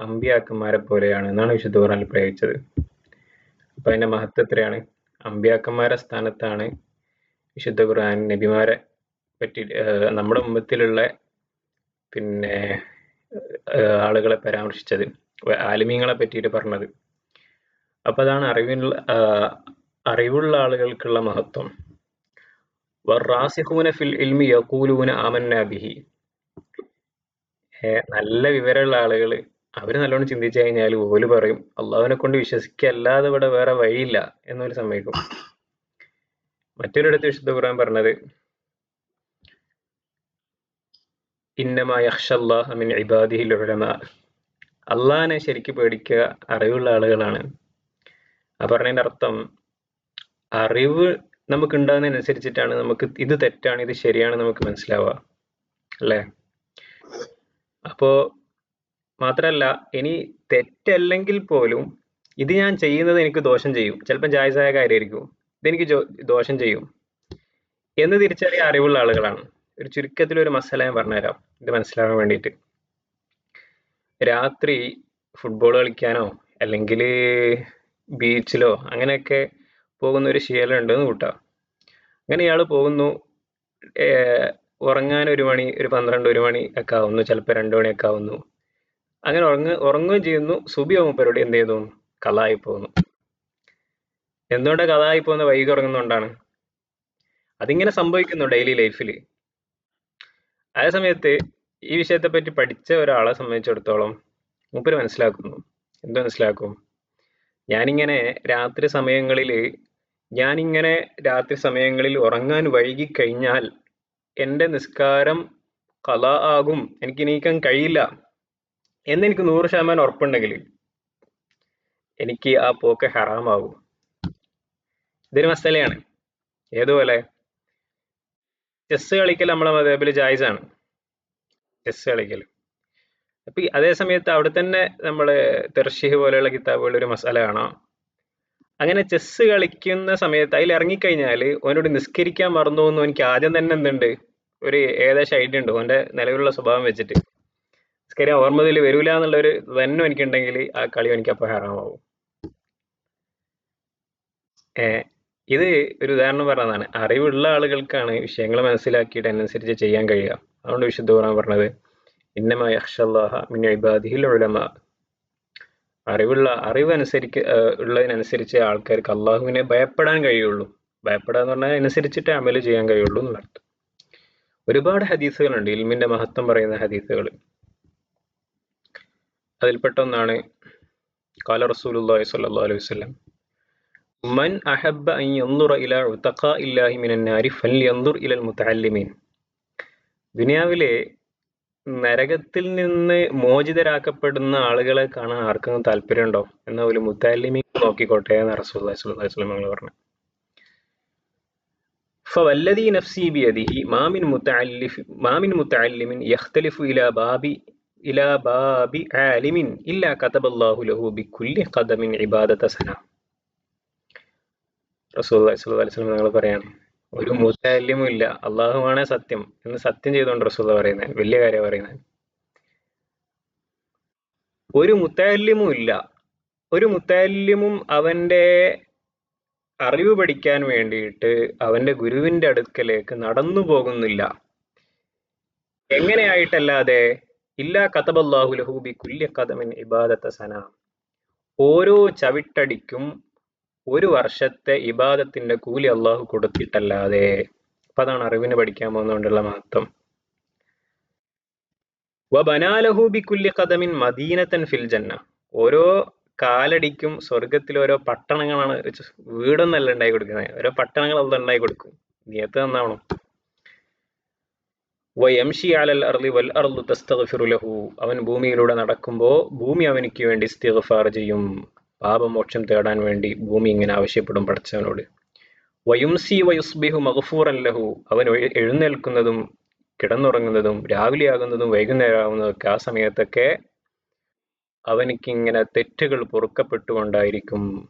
അമ്പിയാക്കന്മാരെ പോലെയാണ് എന്നാണ് വിശുദ്ധ ഖുർആനിൽ പ്രയോഗിച്ചത്. അപ്പൊ അതിന്റെ മഹത്വം എത്രയാണ്? അമ്പിയാക്കന്മാരെ സ്ഥാനത്താണ് വിശുദ്ധ ഖുർആൻ നബിമാരെ പറ്റി നമ്മുടെ ഉമ്മത്തിലുള്ള പിന്നെ ആളുകളെ പരാമർശിച്ചത്, ആലിമീങ്ങളെ പറ്റിയിട്ട് പറഞ്ഞത്. അപ്പൊ അതാണ് അറിവുള്ള ആളുകൾക്കുള്ള മഹത്വം. വറാസിഖൂന ഫിൽ ഇൽമി യഖൂലൂന ആമന്നാ ബിഹി. നല്ല വിവരമുള്ള ആളുകൾ അവര് നല്ലോണം ചിന്തിച്ചു കഴിഞ്ഞാൽ ഓല് പറയും അള്ളാഹുവിനെ കൊണ്ട് വിശ്വസിക്കല്ലാതെ ഇവിടെ വേറെ വഴിയില്ല എന്നൊരു സമ്മതിക്കും. മറ്റൊരിടത്ത് വിശുദ്ധ ഖുർആൻ പറഞ്ഞത് ഇന്നമാ യഖ്ഷല്ലാഹ മിൻ ഇബാദിഹിൽ ഉലമാ, അള്ളാഹിനെ ശരിക്ക് പേടിക്കുക അറിവുള്ള ആളുകളാണ്. ആ പറഞ്ഞതിന്റെ അർത്ഥം അറിവ് നമുക്ക് ഉണ്ടാകുന്നതിനനുസരിച്ചിട്ടാണ് നമുക്ക് ഇത് തെറ്റാണ് ഇത് ശരിയാണ് നമുക്ക് മനസ്സിലാവുക, അല്ലേ? അപ്പോ മാത്രല്ല ഇനി തെറ്റല്ലെങ്കിൽ പോലും ഇത് ഞാൻ ചെയ്യുന്നത് എനിക്ക് ദോഷം ചെയ്യും, ചിലപ്പോൾ ജായിസായ കാര്യമായിരിക്കും, ഇതെനിക്ക് ദോഷം ചെയ്യും എന്ന് തിരിച്ചറിയാൻ അറിവുള്ള ആളുകളാണ്. ഒരു ചുരുക്കത്തിൽ ഒരു മസാല ഞാൻ പറഞ്ഞുതരാം ഇത് മനസ്സിലാകാൻ വേണ്ടിയിട്ട്. രാത്രി ഫുട്ബോൾ കളിക്കാനോ അല്ലെങ്കിൽ ബീച്ചിലോ അങ്ങനെയൊക്കെ പോകുന്ന ഒരു ശീലമുണ്ടെന്ന് കൂട്ടാം. അങ്ങനെ ഇയാൾ പോകുന്നു, ഉറങ്ങാൻ 1 മണി, ഒരു 12 1 മണി ഒക്കെ ആവുന്നു, ചിലപ്പോൾ 2 മണിയൊക്കെ ആവുന്നു. അങ്ങനെ ഉറങ്ങുകയും ചെയ്യുന്നു. സുബി ആവുമ്പോഴോടെ എന്ത് ചെയ്തു? കലായി പോകുന്നു. എന്തുകൊണ്ടാണ് കലായി പോകുന്ന? വൈകി ഉറങ്ങുന്നതുകൊണ്ടാണ്. അതിങ്ങനെ സംഭവിക്കുന്നു ഡെയിലി ലൈഫിൽ. അതേ സമയത്ത് ഈ വിഷയത്തെ പറ്റി പഠിച്ച ഒരാളെ സംബന്ധിച്ചിടത്തോളം മൂപ്പര് മനസ്സിലാക്കുന്നു. എന്ത് മനസ്സിലാക്കും? ഞാനിങ്ങനെ രാത്രി സമയങ്ങളിൽ ഉറങ്ങാൻ വൈകി കഴിഞ്ഞാൽ എൻ്റെ നിസ്കാരം ഖലാ ആകും, എനിക്ക് എണീക്കാൻ കഴിയില്ല എന്നെനിക്ക് 100% ഉറപ്പുണ്ടെങ്കിൽ എനിക്ക് ആ പോക്ക് ഹറാമാവും. ഇതൊരു മസലയാണ്. ഏതുപോലെ ചെസ് കളിക്കൽ നമ്മളെ മദ്ഹബിൽ ജായിസാണ്, ചെസ് കളിക്കൽ. അപ്പൊ അതേ സമയത്ത് അവിടെ തന്നെ നമ്മള് തെർഷീഹ് പോലെയുള്ള കിതാബുകളിൽ ഒരു മസാല കാണാം. അങ്ങനെ ചെസ് കളിക്കുന്ന സമയത്ത് അതിൽ ഇറങ്ങിക്കഴിഞ്ഞാൽ ഓനോട് നിസ്കരിക്കാൻ മറന്നു പോകുന്നു, എനിക്ക് ആദ്യം തന്നെ എന്തുണ്ട് ഒരു ഏകദേശം ഐഡിയ ഉണ്ട് ഓന്റെ നിലവിലുള്ള സ്വഭാവം വെച്ചിട്ട്. നിസ്കരിക്കാൻ ഓർമ്മയിൽ വരൂല എന്നുള്ളൊരു തന്നെ എനിക്കുണ്ടെങ്കിൽ ആ കളി എനിക്ക് അപ്പൊ ഹറാമാവും. ഇത് ഒരു ഉദാഹരണം പറഞ്ഞതാണ്. അറിവുള്ള ആളുകൾക്കാണ് വിഷയങ്ങൾ മനസ്സിലാക്കിയിട്ട് അതിനനുസരിച്ച് ചെയ്യാൻ കഴിയുക. അതുകൊണ്ട് വിശുദ്ധ ഖുർആൻ പറഞ്ഞത് ഇന്നമാ യഖ്ഷല്ലാഹ മിൻ ഇബാദിഹിൽ ഉലമാ. ഉള്ളതിനനുസരിച്ച് ആൾക്കാർക്ക് അള്ളാഹുവിനെ ഭയപ്പെടാൻ കഴിയുള്ളൂ. ഭയപ്പെടാന്ന് പറഞ്ഞാൽ അതിനനുസരിച്ചിട്ട് അമല് ചെയ്യാൻ കഴിയുള്ളൂ എന്നർത്ഥം. ഒരുപാട് ഹദീസുകളുണ്ട് ഇൽമിന്റെ മഹത്വം പറയുന്ന ഹദീസുകൾ. അതിൽപ്പെട്ട ഒന്നാണ് ഖാല റസൂലുള്ളാഹി സ്വല്ലല്ലാഹു അലൈഹി വസല്ലം മൻ അഹബ്ബ അൻ യൻദുറ ഇലാ ഉതഖാഇല്ലാഹി മിനൻ നാരി ഫൽയൻദുർ ഇലൽ മുതഅല്ലിമീൻ. ദുനിയാവിലെ നരകത്തിൽ നിന്ന് മോചിതരാക്കപ്പെടുന്ന ആളുകളെ കാണാൻ ആർക്കും താല്പര്യമുണ്ടോ എന്ന ഒരു മുതഅല്ലിമീൻ നോക്കിക്കോട്ടെ എന്ന് റസൂലുള്ളാഹി സ്വല്ലല്ലാഹു അലൈഹി വസല്ലം പറഞ്ഞു. ഫവല്ലദീ നഫ്സി ബിയദിഹി മാ മിൻ മുതഅല്ലിമിൻ യഖ്തലിഫു ഇലാ ബാബി ആലിമിൻ ഇല്ലാ കതബല്ലാഹു ലഹു ബികുല്ലി ഖദമിൻ ഇബാദത സന. റസൂലുള്ളാഹി സ്വല്ലല്ലാഹു അലൈഹി വസല്ലം നിങ്ങൾ പറയാണ് ഒരു മുതഅല്ലിമും ഇല്ല, അള്ളാഹുവാണ് സത്യം എന്ന് സത്യം ചെയ്തുകൊണ്ട് റസൂലുള്ളാഹി പറയുന്നത് വലിയ കാര്യം പറയുന്നത്. ഒരു മുതഅല്ലിമും ഇല്ല, ഒരു മുതഅല്ലിമും അവന്റെ അറിവ് പഠിക്കാൻ വേണ്ടിയിട്ട് അവന്റെ ഗുരുവിന്റെ അടുക്കലേക്ക് നടന്നു പോകുന്നില്ല. എങ്ങനെയായിട്ടല്ലാതെ ഇല്ലാ കതബല്ലാഹു ലഹു ബികുല്ലി ഖദമിൻ ഇബാദത സന. ഓരോ ചവിട്ടടിക്കും 1 വർഷത്തെ ഇബാദത്തിന്റെ കൂലി അള്ളാഹു കൊടുത്തിട്ടല്ലാതെ. അപ്പൊ അതാണ് അറിവിന് പഠിക്കാൻ പോകുന്നതുകൊണ്ടുള്ള മഹത്വം. വബനാലഹു ബികുല്ലി ഖദമിൻ മദീനതൻ ഫിൽ ജന്ന. ഓരോ കാലടിക്കും സ്വർഗത്തിൽ ഓരോ പട്ടണങ്ങളാണ്, വീടൊന്നല്ല ഉണ്ടായി കൊടുക്കുന്നത്, ഓരോ പട്ടണങ്ങൾ അള്ളാഹു ഉണ്ടായി കൊടുക്കും. നിയത്ത് നന്നാവണം. വയംഷി അലൽ അർളി വൽ അർളു തസ്തഗ്ഫിറു ലഹു. അവൻ ഭൂമിയിലൂടെ നടക്കുമ്പോൾ ഭൂമി അവനിക്ക് വേണ്ടി ഇസ്തിഗ്ഫാർ ചെയ്യും. പാപമോക്ഷം തേടാൻ വേണ്ടി ഭൂമി ഇങ്ങനെ ആവശ്യപ്പെടും പടച്ചവനോട്. വയുംസി വയുസ്ബിഹു മഗ്ഫൂറൻ ലഹു. അവൻ എഴുന്നേൽക്കുന്നതും കിടന്നുറങ്ങുന്നതും രാവിലെയാകുന്നതും വൈകുന്നേരമാകുന്നതൊക്കെ ആ സമയത്തൊക്കെ അവനിക്ക് ഇങ്ങനെ തെറ്റുകൾ പൊറുക്കപ്പെട്ടുകൊണ്ടായിരിക്കും.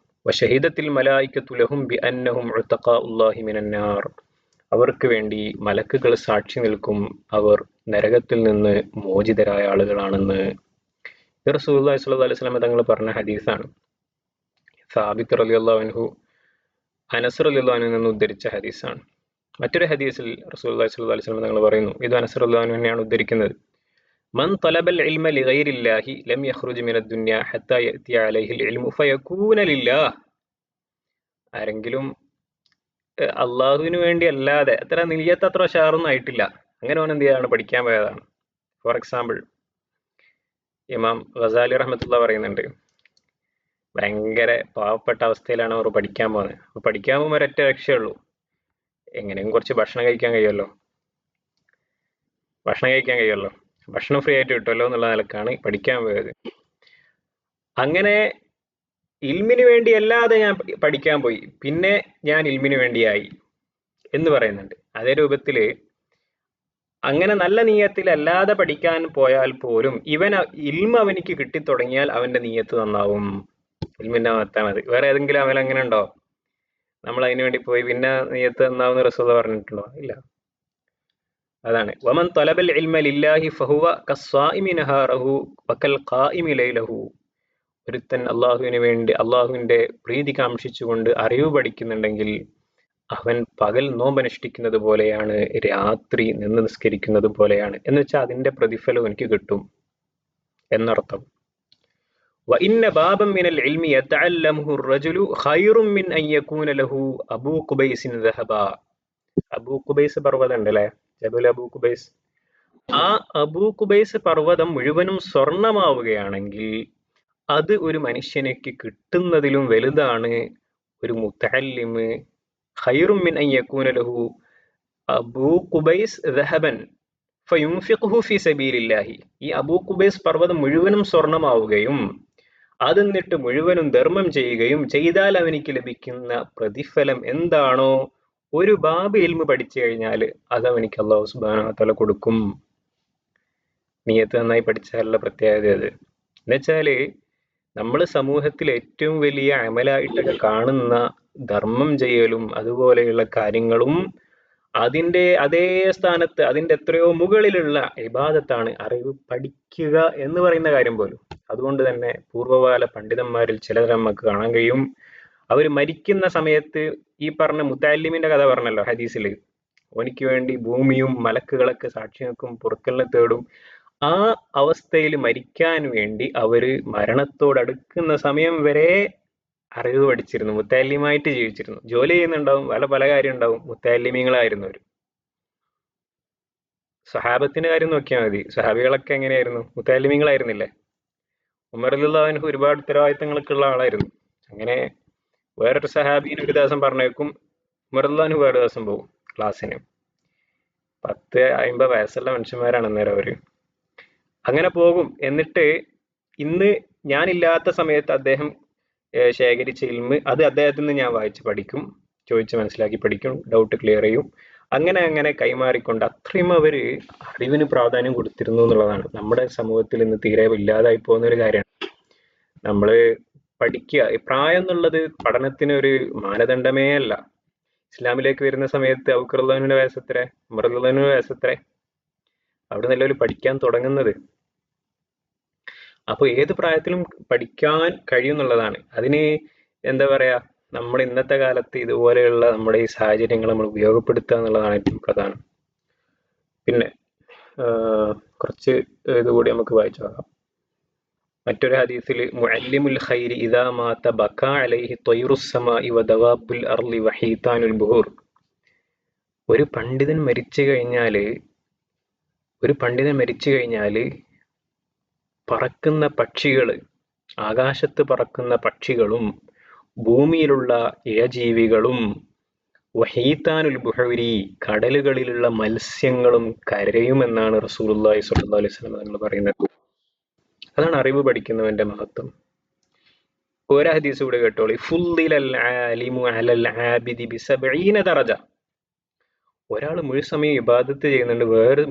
വശഹിദത്തിൽ മലായികത്തു ലഹും ബിഅന്നഹും ഉതഖാഉല്ലാഹി മിനന്നാർ. അവർക്ക് വേണ്ടി മലക്കുകൾ സാക്ഷി നിൽക്കും അവർ നരകത്തിൽ നിന്ന് മോചിതരായ ആളുകളാണെന്ന്. റസൂലുള്ളാഹി സ്വല്ലല്ലാഹു അലൈഹി വസല്ലം തങ്ങൾ പറഞ്ഞ ഹദീസാണ്. സാബിത്ത് റളിയല്ലാഹു അൻഹു അനസ് റളിയല്ലാഹു അൻഹു നിന്ന് ഉദ്ധരിച്ച ഹദീസാണ്. മറ്റൊരു ഹദീസിൽ റസൂലുള്ളാഹി സ്വല്ലല്ലാഹു അലൈഹി വസല്ലം തങ്ങൾ പറയുന്നു, ഇത് അനസ് റളിയല്ലാഹു അൻഹു തന്നെയാണ് ഉദ്ധരിക്കുന്നത്, മൻ തലബൽ ഇൽമ ലിഗൈരില്ലാഹി ലം യഖ്റുജ് മിനദ് ദുനിയ ഹത്താ യഅതി അലൈഹിൽ ഇൽമു ഫയകൂന ലില്ലാഹ്. ആരെങ്കിലും അള്ളാഹുവിന് വേണ്ടി അല്ലാതെ അത്ര നിയ്യത്ത് അത്ര ഉഷാറൊന്നും ആയിട്ടില്ല, അങ്ങനെ ഓൻ എന്ത് ചെയ്യാണ്, പഠിക്കാൻ പോയതാണ്. ഫോർ എക്സാമ്പിൾ ഇമാം ഗസാലി റഹ്മത്തുള്ളാഹി പറയുന്നുണ്ട്, ഭയങ്കര പാവപ്പെട്ട അവസ്ഥയിലാണ് അവർ പഠിക്കാൻ പോകുന്നത്. അപ്പോൾ പഠിക്കാൻ പോകുമ്പോൾ ഒരൊറ്റ ലക്ഷ്യമുള്ളൂ, എങ്ങനെയും കുറച്ച് ഭക്ഷണം കഴിക്കാൻ കഴിയുമല്ലോ, ഭക്ഷണം ഫ്രീ ആയിട്ട് കിട്ടുമല്ലോ എന്നുള്ള നിലക്കാണ് പഠിക്കാൻ പോയത്. അങ്ങനെ ഇൽമിന് വേണ്ടി അല്ലാതെ ഞാൻ പഠിക്കാൻ പോയി, പിന്നെ ഞാൻ ഇൽമിന് വേണ്ടിയായി എന്ന് പറയുന്നുണ്ട്. അതേ രൂപത്തില് അങ്ങനെ നല്ല നീയത്തിൽ അല്ലാതെ പഠിക്കാൻ പോയാൽ പോലും ഇൽമ അവനിക്ക് കിട്ടിത്തുടങ്ങിയാൽ അവന്റെ നീയത്ത് നന്നാവും. ഇൽമിന്റെ മഹത്താണത്. വേറെ ഏതെങ്കിലും അമൽ അങ്ങനെ ഉണ്ടോ? നമ്മൾ അതിനു വേണ്ടി പോയി പിന്നെ നീയത്ത് നന്നാവുന്ന റസൂൽ പറഞ്ഞിട്ടുണ്ടോ? ഇല്ല. അതാണ് വമൻ തലബൽ ഇൽമ ലില്ലാഹി ഫഹുവ കസ്സായിമി നഹാറഹു വകൽ ഖായിമി ലൈലഹു. ഒരുത്തൻ അള്ളാഹുവിന് വേണ്ടി അള്ളാഹുവിന്റെ പ്രീതി കാംക്ഷിച്ചുകൊണ്ട് അറിവ് പഠിക്കുന്നുണ്ടെങ്കിൽ അവൻ പകൽ നോമ്പനുഷ്ഠിക്കുന്നത് പോലെയാണ്, രാത്രി നിന്ന് നിസ്കരിക്കുന്നത് പോലെയാണ്. എന്ന് വെച്ചാൽ അതിന്റെ പ്രതിഫലം എനിക്ക് കിട്ടും എന്നർത്ഥം. وإن بابا من العلم يتعلمه الرجل خير من أن يكون له أبو قبيس ذهبا. അബൂ ഖുബൈസ് പർവ്വതം ഉണ്ടല്ലേ, ജബൽ അബൂ ഖുബൈസ്. ആ അബൂ ഖുബൈസ് പർവ്വതം മുഴുവനും സ്വർണമാവുകയാണെങ്കിൽ അത് ഒരു മനുഷ്യനക്ക് കിട്ടുന്നതിലും വലുതാണ് ഒരു മുതഅല്ലിമ് ഖൈറും മിൻ അൻ യകൂന ലഹു അബൂ ഖുബൈസ് ദഹബൻ ഫയുൻഫിഖുഹു ഫീ സബീലില്ലാഹി. ഈ അബൂ ഖുബൈസ് പർവ്വതം മുഴുവനും സ്വർണമാവുകയും അതെന്നിട്ട് മുഴുവനും ധർമ്മം ചെയ്യുകയും ചെയ്താൽ അവനിക്ക് ലഭിക്കുന്ന പ്രതിഫലം എന്താണോ, ഒരു ബാബ് ഇൽമു പഠിച്ചു കഴിഞ്ഞാൽ അത് അവനിക്ക് അല്ലാഹു സുബ്ഹാനഹു വ തആല കൊടുക്കും. നിയത്ത് നന്നായി പഠിച്ചാലുള്ള പ്രത്യേകത അത്. എന്നുവെച്ചാല് നമ്മൾ സമൂഹത്തിൽ ഏറ്റവും വലിയ അമലായിട്ടൊക്കെ കാണുന്ന ധർമ്മം ചെയ്യലും അതുപോലെയുള്ള കാര്യങ്ങളും അതിന്റെ അതേ സ്ഥാനത്ത് അതിന്റെ എത്രയോ മുകളിലുള്ള ഇബാദത്താണ് അറിവ് പഠിക്കുക എന്ന് പറയുന്ന കാര്യം പോലും. അതുകൊണ്ട് തന്നെ പൂർവ്വകാല പണ്ഡിതന്മാരിൽ ചിലർ നമുക്ക് കാണാൻ കഴിയും, അവർ മരിക്കുന്ന സമയത്ത് ഈ പറഞ്ഞ മുതഅല്ലിമിന്റെ കഥ പറഞ്ഞല്ലോ ഹദീസിൽ, ഓനിക്ക് വേണ്ടി ഭൂമിയും മലക്കുകളൊക്കെ സാക്ഷി നിൽക്കും, പൊറുക്കലിനെ തേടും. ആ അവസ്ഥയിൽ മരിക്കാൻ വേണ്ടി അവര് മരണത്തോടടുക്കുന്ന സമയം വരെ അറിവ് പഠിച്ചിരുന്നു, മുത്തഅല്ലിമായിട്ട് ജീവിച്ചിരുന്നു. ജോലി ചെയ്യുന്നുണ്ടാവും, പല കാര്യം ഉണ്ടാവും, മുത്തഅല്ലിമീങ്ങളായിരുന്നു അവർ. സഹാബത്തിന്റെ കാര്യം നോക്കിയാൽ മതി, സഹാബികളൊക്കെ എങ്ങനെയായിരുന്നു, മുത്തഅല്ലിമീങ്ങളായിരുന്നില്ലേ. ഉമർ റളിയല്ലാഹു അൻഹു ഒരുപാട് ഉത്തരവാദിത്തങ്ങളൊക്കെ ഉള്ള ആളായിരുന്നു. അങ്ങനെ വേറൊരു സഹാബീനെ ഒരു ദിവസം പറഞ്ഞേക്കും, ഉമർ റളിയല്ലാഹു അൻഹു വേറെ ദിവസം പോകും ക്ലാസ്സിന്. 50 വയസ്സുള്ള മനുഷ്യന്മാരാണ് അന്നേരം അവര്. അങ്ങനെ പോകും. എന്നിട്ട് ഇന്ന് ഞാനില്ലാത്ത സമയത്ത് അദ്ദേഹം ശേഖരിച്ച ഇൽമ് അത് അദ്ദേഹത്തിൽ നിന്ന് ഞാൻ വായിച്ച് പഠിക്കും, ചോദിച്ച് മനസ്സിലാക്കി പഠിക്കും, ഡൗട്ട് ക്ലിയർ ചെയ്യും. അങ്ങനെ കൈമാറിക്കൊണ്ട് അത്രയും അവര് അറിവിന് പ്രാധാന്യം കൊടുത്തിരുന്നു എന്നുള്ളതാണ്. നമ്മുടെ സമൂഹത്തിൽ ഇന്ന് തീരെ ഇല്ലാതായി പോകുന്ന ഒരു കാര്യമാണ്. നമ്മള് പഠിക്കുക, പ്രായം എന്നുള്ളത് പഠനത്തിന് ഒരു മാനദണ്ഡമേ അല്ല. ഇസ്ലാമിലേക്ക് വരുന്ന സമയത്ത് അബൂബക്കർ റളിയല്ലാഹു അൻഹുവിന്റെ വയസ്സെത്ര, ഉമർ റളിയല്ലാഹു അൻഹുവിന്റെ വയസ്സെത്ര, അവിടെ നിന്നല്ലേ പഠിക്കാൻ തുടങ്ങുന്നത്. അപ്പോൾ ഏത് പ്രായത്തിലും പഠിക്കാൻ കഴിയുന്നുള്ളതാണ്. അതിന് എന്താ പറയാ, നമ്മൾ ഇന്നത്തെ കാലത്ത് ഇതുപോലെയുള്ള നമ്മുടെ ഈ സാഹചര്യങ്ങൾ നമ്മൾ ഉപയോഗപ്പെടുത്തുക എന്നുള്ളതാണ് ഏറ്റവും പ്രധാനം. പിന്നെ കുറച്ച് ഇതുകൂടി നമുക്ക് വായിച്ചു നോക്കാം. മറ്റൊരു ഹദീസിൽ മുഅല്ലിമുൽ ഖൈരി ഇദാ മാത ബകാ അലൈഹി ത്വയ്റുസ് സമാഇ വദവാബുൽ അർളി വഹീതാനുൽ ബുഹൂർ. ഒരു പണ്ഡിതൻ മരിച്ചു കഴിഞ്ഞാല് പറക്കുന്ന പക്ഷികള്, ആകാശത്ത് പറക്കുന്ന പക്ഷികളും ഭൂമിയിലുള്ള ഇഴജീവികളും വഹീതാനുൽ ബുഹൂരി കടലുകളിലുള്ള മത്സ്യങ്ങളും കരയുമെന്നാണ് റസൂലുള്ളാഹി സ്വല്ലല്ലാഹു അലൈഹി വസല്ലം തങ്ങൾ പറയുന്നത്. അതാണ് അറിവ് പഠിക്കുന്നവന്റെ മഹത്വം. ഒരു ഹദീസ് കൂടെ കേട്ടോളി, ഫുള്ളിലൽ ആലിമു അലൽ ആബിദി ബിസബഈന ദറജ. ഒരാൾ മുഴുസമയം ഇബാദത്ത് ചെയ്യുന്നുണ്ട്, വേറെ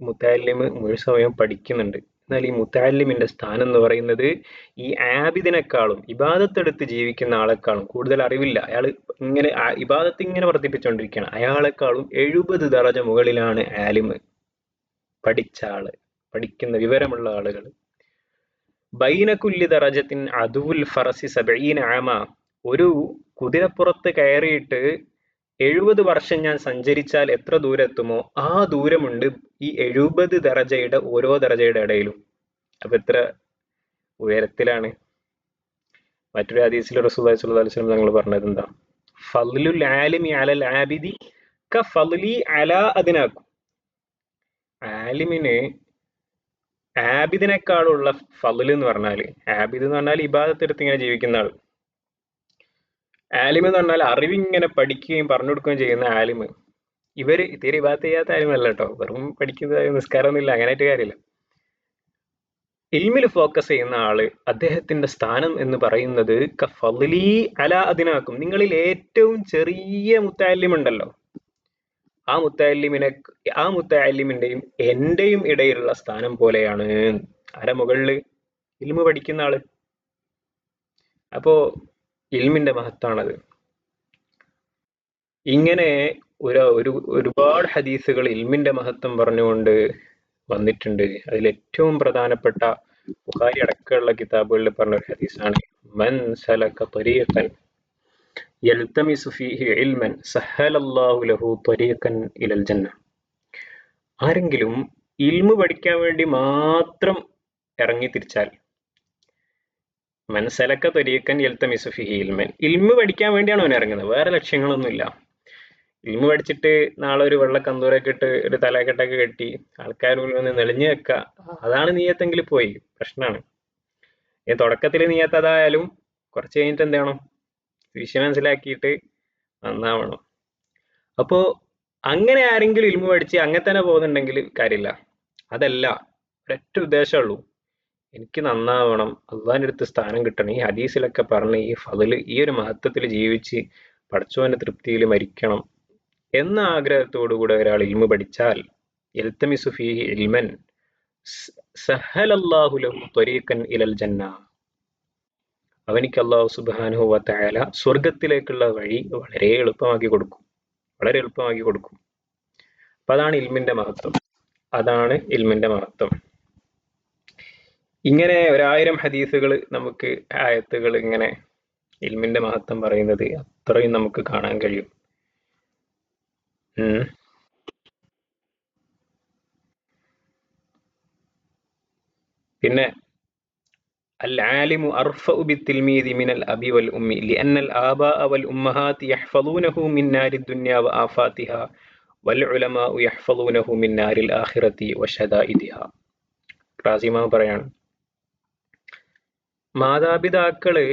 മുതഅല്ലിം മുഴുസമയം പഠിക്കുന്നുണ്ട്. എന്നാൽ ഈ മുതഅല്ലിമിന്റെ സ്ഥാനം എന്ന് പറയുന്നത് ഈ ആബിദിനെക്കാളും, ഇബാദത്തെടുത്ത് ജീവിക്കുന്ന ആളെക്കാളും കൂടുതൽ അറിവില്ല. അയാൾ ഇങ്ങനെ ഇബാദത്ത് ഇങ്ങനെ വർദ്ധിപ്പിച്ചുകൊണ്ടിരിക്കുകയാണ്, അയാളെക്കാളും 70 ദറജ മുകളിലാണ് ആലിം, പഠിച്ച ആള്, പഠിക്കുന്ന വിവരമുള്ള ആളുകൾ. ബൈന കുല്ലി ദറജത്തിൻ അദുവുൽ ഫറസി സബഈന ആമ. ഒരു കുതിരപ്പുറത്ത് കയറിയിട്ട് 70 വർഷം ഞാൻ സഞ്ചരിച്ചാൽ എത്ര ദൂരെത്തുമോ ആ ദൂരമുണ്ട് ഈ 70 ദറജയുടെ ഓരോ ദറജയുടെ ഇടയിലും. അപ്പൊ എത്ര ഉയരത്തിലാണ്. മറ്റൊരു ഹദീസിൽ റസൂലുള്ളാഹി സ്വല്ലല്ലാഹു അലൈഹി വസല്ലം തങ്ങൾ പറഞ്ഞത് എന്താ? ഫദ്ലുൽ ആലിമി അലൽ ആബിദി കഫദ്ലി അലാ അദ്നാകും. ആലിമിന് ആബിദിനേക്കാളുള്ള ഫള് എന്ന് പറഞ്ഞാല്, ആബിദ് എന്ന് പറഞ്ഞാൽ ഇബാദത്ത് എടുത്ത് ഇങ്ങനെ ജീവിക്കുന്ന ആൾ. ആലിം എന്ന് പറഞ്ഞാൽ അറിവിങ്ങനെ പഠിക്കുകയും പറഞ്ഞു കൊടുക്കുകയും ചെയ്യുന്ന ആലിം. ഇവര് തീരെ ഇബാദത്ത് ചെയ്യാത്ത ആലിമല്ല കേട്ടോ, വെറും പഠിക്കുന്ന നിസ്കാരമൊന്നുമില്ല, അങ്ങനെയായിട്ട് കാര്യമില്ല. ഇൽമിൽ ഫോക്കസ് ചെയ്യുന്ന ആള്, അദ്ദേഹത്തിന്റെ സ്ഥാനം എന്ന് പറയുന്നത് കഫളി അലാ അദ്നാകും. നിങ്ങളിൽ ഏറ്റവും ചെറിയ മുത്തഅല്ലിം ഉണ്ടല്ലോ, ആ മുത്തഅല്ലിമിന്റെയും എന്റെയും ഇടയിലുള്ള സ്ഥാനം പോലെയാണ്. ആരെ മുകളില്? ഇൽമു പഠിക്കുന്ന ആള്. അപ്പോ ഇൽമിന്റെ മഹത്താണത്. ഇങ്ങനെ ഒരുപാട് ഹദീസുകൾ ഇൽമിന്റെ മഹത്വം പറഞ്ഞുകൊണ്ട് വന്നിട്ടുണ്ട്. അതിൽ ഏറ്റവും പ്രധാനപ്പെട്ട ബുഖാരി അടക്കമുള്ള കിതാബുകളിൽ പറഞ്ഞ ഒരു ഹദീസാണ് മൻ സലക ത്വരീഖൻ യൽതമിസു ഫീഹി ഇൽമൻ സഹലല്ലാഹു ലഹു ത്വരീഖൻ ഇലൽ ജന്ന. ആരെങ്കിലും ഇൽമു പഠിക്കാൻ വേണ്ടി മാത്രം ഇറങ്ങി തിരിച്ചാൽ, മനസ്സലക്ക ത്വരീഖൻ യൽതമിസു ഫീഹി ഇൽമൻ, ഇൽമു പഠിക്കാൻ വേണ്ടിയാണ് അവൻ ഇറങ്ങുന്നത്, വേറെ ലക്ഷ്യങ്ങളൊന്നുമില്ല. ഇൽമു പഠിച്ചിട്ട് നാളെ ഒരു വെള്ള കന്തൂരൊക്കെ ഇട്ട് ഒരു തലക്കെട്ടൊക്കെ കെട്ടി ആൾക്കാരുടെ മുന്നിൽ ഒന്ന് നെളിഞ്ഞു വെക്ക, അതാണ് നീയത്തെങ്കിൽ പോയി പ്രശ്നമാണ്. തുടക്കത്തിൽ നീയത്ത് അതായാലും കുറച്ച് കഴിഞ്ഞിട്ട് എന്ത് ചെയ്യണം? വിഷയം മനസ്സിലാക്കിയിട്ട് നന്നാവണം. അപ്പോ അങ്ങനെ ആരെങ്കിലും ഇൽമു പഠിച്ച് അങ്ങനെ തന്നെ പോകുന്നുണ്ടെങ്കിൽ കാര്യമില്ല. അതല്ല, ഒരൊറ്റ ഉദ്ദേശമുള്ളൂ, എനിക്ക് നന്നാവണം, അള്ളാഹിന്റെ അടുത്ത് സ്ഥാനം കിട്ടണം, ഈ ഹദീസിലൊക്കെ പറഞ്ഞ ഈ ഫള്, ഈ ഒരു മഹത്വത്തിൽ ജീവിച്ച് പടച്ചോന്റെ തൃപ്തിയിൽ മരിക്കണം എന്ന ആഗ്രഹത്തോടുകൂടെ ഒരാൾ ഇൽമു പഠിച്ചാൽ, യൽതമിസു ഫീഹി ഇൽമൻ സഹലല്ലാഹു ലഹു ത്വരീഖൻ ഇലൽ ജന്ന, അവനിക്ക് അല്ലാഹു സുബ്ഹാനഹു വ തആല സ്വർഗത്തിലേക്കുള്ള വഴി വളരെ എളുപ്പമാക്കി കൊടുക്കും. അപ്പൊ അതാണ് ഇൽമിന്റെ മഹത്വം. ഇങ്ങനെ 1000 ഹദീസുകൾ നമുക്ക്, ആയത്തുകൾ ഇങ്ങനെ ഇൽമിന്റെ മഹത്വം പറയുന്നത് അത്രയും നമുക്ക് കാണാൻ കഴിയും. പിന്നെ العالم أرفع بالتلميذ من الأب والأم لأن الآباء والأمهات يحفظونه من نار الدنيا وآفاتها والعلماء يحفظونه من نار الآخرة وشدائدها. റാസിമ പറയാണ്, മാതാപിതാക്കള്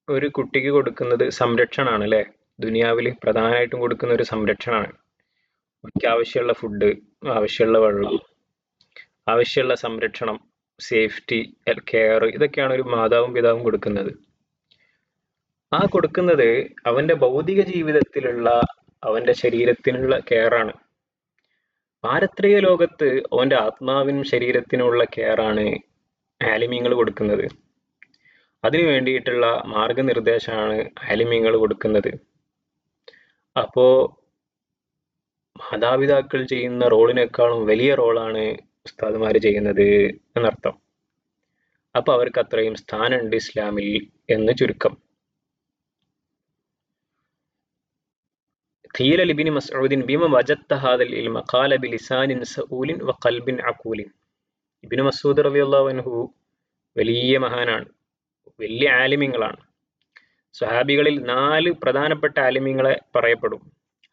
ഒരു കുട്ടിക്ക് കൊടുക്കുന്നത് സംരക്ഷണമാണ് അല്ലെ. ദുനിയാവില് പ്രധാനമായിട്ടും കൊടുക്കുന്ന ഒരു സംരക്ഷണമാണ്. എനിക്ക് ആവശ്യമുള്ള ഫുഡ്, ആവശ്യമുള്ള വെള്ളം, ആവശ്യമുള്ള സംരക്ഷണം, സേഫ്റ്റി, കെയർ, ഇതൊക്കെയാണ് ഒരു മാതാവും പിതാവും കൊടുക്കുന്നത്. ആ കൊടുക്കുന്നത് അവന്റെ ഭൗതിക ജീവിതത്തിലുള്ള അവന്റെ ശരീരത്തിനുള്ള കെയറാണ്. പാരത്രിക ലോകത്ത് അവന്റെ ആത്മാവിനും ശരീരത്തിനുള്ള കെയറാണ് ആലിമീങ്ങൾ കൊടുക്കുന്നത്. അതിനു വേണ്ടിയിട്ടുള്ള മാർഗനിർദ്ദേശമാണ് ആലിമീങ്ങൾ കൊടുക്കുന്നത്. അപ്പോ മാതാപിതാക്കൾ ചെയ്യുന്ന റോളിനേക്കാളും വലിയ റോളാണ് ഉസ്താദുമാര് ചെയ്യുന്നത് എന്നർത്ഥം. അപ്പൊ അവർക്ക് അത്രയും സ്ഥാനമുണ്ട് ഇസ്ലാമിൽ എന്ന് ചുരുക്കം. ഖീല ലിബ്നി മസ്ഊദിൻ ബിമ വജദ്ത ഹാദൽ ഇൽമ ഖാല ബിലിസാനിൻ സഊലിൻ വഖൽബിൻ അഖൂലിൻ. ഇബ്നു മസ്ഊദ് റളിയല്ലാഹു അൻഹു വലിയ മഹാനാണ്, വലിയ ആലിമീങ്ങളാണ്. സ്വഹാബികളിൽ 4 പ്രധാനപ്പെട്ട ആലിമീങ്ങളെ പറയപ്പെടും.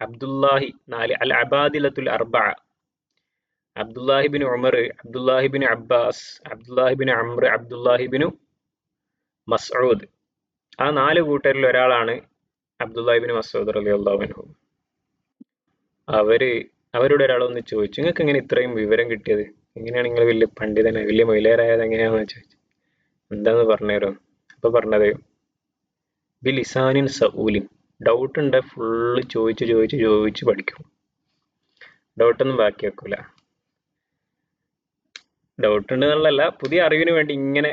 അബ്ദുല്ലാഹി, 4 അൽ അബാദിലത്തുൽ അർബഅ, അബ്ദുല്ലാഹിബിൻ ഉമർ, അബ്ദുല്ലാഹിബിൻ അബ്ബാസ്, അബ്ദുല്ലാഹിബിൻ അംർ, അബ്ദുല്ലാഹിബിൻ മസ്ഊദ്. ആ 4 കൂട്ടരിൽ ഒരാളാണ് അബ്ദുല്ലാഹിബിൻ മസ്ഊദ് റളിയല്ലാഹു അൻഹു. അവരോട് ഒരാളൊന്ന് ചോദിച്ചു, നിങ്ങൾക്ക് എങ്ങനെ ഇത്രയും വിവരം കിട്ടിയത്, എങ്ങനെയാണ് നിങ്ങൾ വലിയ പണ്ഡിതനെ, വലിയ മൊയിലേറായത് എങ്ങനെയാണെന്ന് ചോദിച്ചു. എന്താന്ന് പറഞ്ഞുതരും. അപ്പൊ പറഞ്ഞത് ബിലിസാനിൻ സഊലിൻ, ഡൗട്ട് ഉണ്ട് ഫുള്ള് ചോദിച്ച് പഠിക്കും, ഡൗട്ടൊന്നും ബാക്കി വെക്കൂല. ഡൗട്ട് ഉണ്ട് എന്നുള്ളതല്ല, പുതിയ അറിവിന് വേണ്ടി ഇങ്ങനെ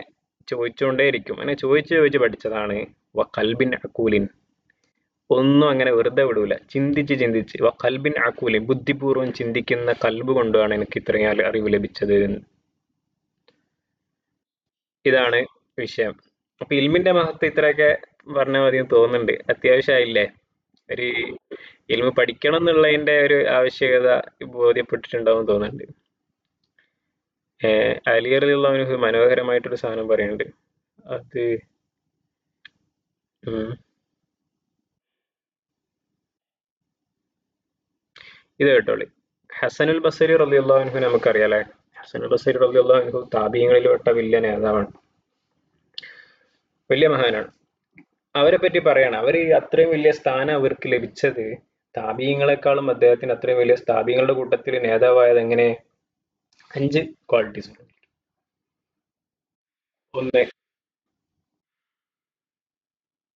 ചോദിച്ചുകൊണ്ടേ ഇരിക്കും. അങ്ങനെ ചോദിച്ച് പഠിച്ചതാണ്. വഖൽബിൻ അഖൂലിൻ, ഒന്നും അങ്ങനെ വെറുതെ വിടൂല, ചിന്തിച്ച് വഖൽബിൻ അഖൂലിൻ, ബുദ്ധിപൂർവ്വം ചിന്തിക്കുന്ന കൽബ് കൊണ്ടാണ് എനിക്ക് ഇത്രയും അറിവ് ലഭിച്ചത്. ഇതാണ് വിഷയം. അപ്പൊ ഇൽമിന്റെ മഹത്വം ഇത്രയൊക്കെ പറഞ്ഞാൽ മതി എന്ന് തോന്നുന്നുണ്ട്. അത്യാവശ്യമായില്ലേ? ഒരു ഇൽമ് പഠിക്കണം എന്നുള്ളതിന്റെ ഒരു ആവശ്യകത ബോധ്യപ്പെട്ടിട്ടുണ്ടാവും തോന്നുന്നുണ്ട്. അലി റളിയല്ലാഹു അൻഹു മനോഹരമായിട്ടൊരു സാധനം പറയുന്നുണ്ട്. അത് ഉം, ഇത് കേട്ടോളി. ഹസനുൽ ബസരി റളിയല്ലാഹു അൻഹു നമുക്കറിയാലേ. ഹസനുൽ ബസരി റളിയല്ലാഹു അൻഹു താബിഈങ്ങളിൽ പെട്ട വലിയ നേതാവാണ്, വലിയ മഹാനാണ്. അവരെ പറ്റി പറയാണ്, അവര് അത്രയും വലിയ സ്ഥാനം അവർക്ക് ലഭിച്ചത് താബിഈങ്ങളെക്കാളും അദ്ദേഹത്തിന് അത്രയും വലിയ താബിഈങ്ങളുടെ കൂട്ടത്തിൽ നേതാവായത് എങ്ങനെ? 5 ക്വാളിറ്റീസ്. ഒന്ന്,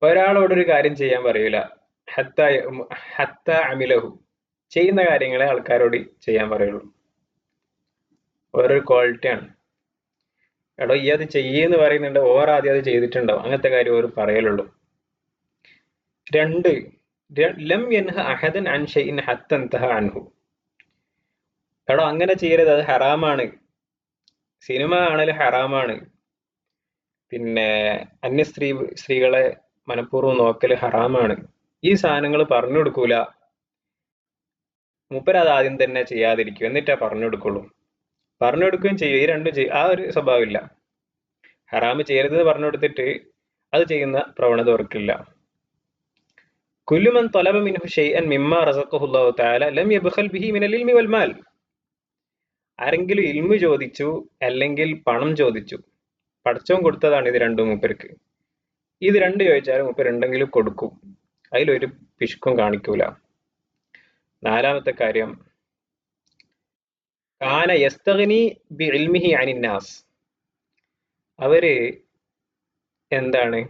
ഒരാളോടൊരു കാര്യം ചെയ്യാൻ പറയൂല. ഹത്ത ഹത്ത അമിലഹു, ചെയ്യുന്ന കാര്യങ്ങളെ ആൾക്കാരോട് ചെയ്യാൻ പറയുള്ളൂ. വേറൊരു ക്വാളിറ്റിയാണ്. എടോ ഈ അത് ചെയ്യെന്ന് പറയുന്നുണ്ട്, ഓർ ആദ്യം അത് ചെയ്തിട്ടുണ്ടാവും, അങ്ങനത്തെ കാര്യം ഓർ പറയലുള്ളൂ. 2, ലം യൻഹ അഹദൻ അൻ ഷൈഇൻ ഹത്ത അൻതഹ അൻഹു. എടോ അങ്ങനെ ചെയ്യരുത്, അത് ഹറാമാണ്. സിനിമ കാണൽ ഹറാമാണ്. പിന്നെ അന്യ സ്ത്രീകളെ മനഃപൂർവ്വം നോക്കൽ ഹറാമാണ്. ഈ സാധനങ്ങൾ പറഞ്ഞു കൊടുക്കൂല. മൂപ്പര് അത് ആദ്യം തന്നെ ചെയ്യാതിരിക്കും, എന്നിട്ടാ പറഞ്ഞു കൊടുക്കുള്ളൂ. പറഞ്ഞു കൊടുക്കുകയും ചെയ്യും, ഈ രണ്ടും ചെയ്യും. ആ ഒരു സ്വഭാവം ഇല്ല. ഹറാമ് ചെയ്യരുതെന്ന് പറഞ്ഞു കൊടുത്തിട്ട് അത് ചെയ്യുന്ന പ്രവണത അവർക്കില്ല. കുല്ലു മൻ ത്വലബ മിൻഹു ഷൈഅൻ മിമ്മാ റസഖഹുല്ലാഹു തആല ലം യബ്ഖൽ ബിഹി മിനൽ ഇൽമി വൽ മാൽ. ആരെങ്കിലും ഇൽമു ചോദിച്ചു അല്ലെങ്കിൽ പണം ചോദിച്ചു, പടച്ചോൻ കൊടുത്തതാണ് ഇത് രണ്ടും മൂപ്പർക്ക്. ഇത് രണ്ട് ചോദിച്ചാലും മൂപ്പർ ഉണ്ടെങ്കിലും കൊടുക്കും, അതിലൊരു പിശുക്കും കാണിക്കൂല. 4-മത്തെ കാര്യം, കാന യസ്തഗ്നി ബിഇൽമിഹി അനിൻ നാസ്. അവര് എന്താണ്,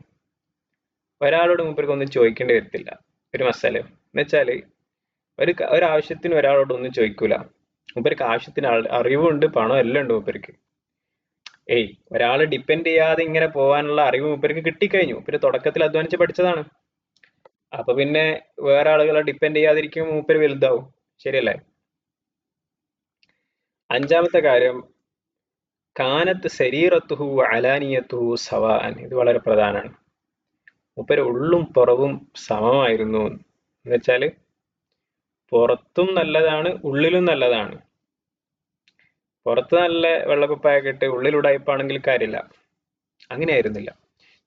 ഒരാളോട് മൂപ്പർക്ക് ഒന്നും ചോദിക്കേണ്ടി വരത്തില്ല ഒരു മസല. എന്നുവെച്ചാല് ഒരാവശ്യത്തിന് ഒരാളോട് ഒന്നും ചോദിക്കൂല. മൂപ്പർക്ക് ആവശ്യത്തിന് അറിവുണ്ട്, പണം എല്ലാം ഉണ്ട് മൂപ്പർക്ക്. ഒരാള് ഡിപ്പെൻഡ് ചെയ്യാതെ ഇങ്ങനെ പോകാനുള്ള അറിവ് മൂപ്പർക്ക് കിട്ടിക്കഴിഞ്ഞു. മൂപ്പര് തുടക്കത്തിൽ അധ്വാനിച്ച് പഠിച്ചതാണ്. അപ്പൊ പിന്നെ വേറെ ആളുകളെ ഡിപ്പെൻഡ് ചെയ്യാതിരിക്കും, മൂപ്പര് വലുതാവും. ശരിയല്ലേ? 5-മത്തെ കാര്യം, കാനത്ത് സരീറത്തുഹു അലാനിയത്തുഹു സവാഅൻ. ഇത് വളരെ പ്രധാനമാണ്. മൂപ്പര് ഉള്ളും പുറവും സമമായിരുന്നു. എന്നുവെച്ചാല് പുറത്തും നല്ലതാണ്, ഉള്ളിലും നല്ലതാണ്. പുറത്ത് നല്ല വെള്ളക്കുപ്പായൊക്കെ ഇട്ട് ഉള്ളിൽ ഉടായിപ്പാണെങ്കിൽ കാര്യമില്ല. അങ്ങനെ ആയിരുന്നില്ല.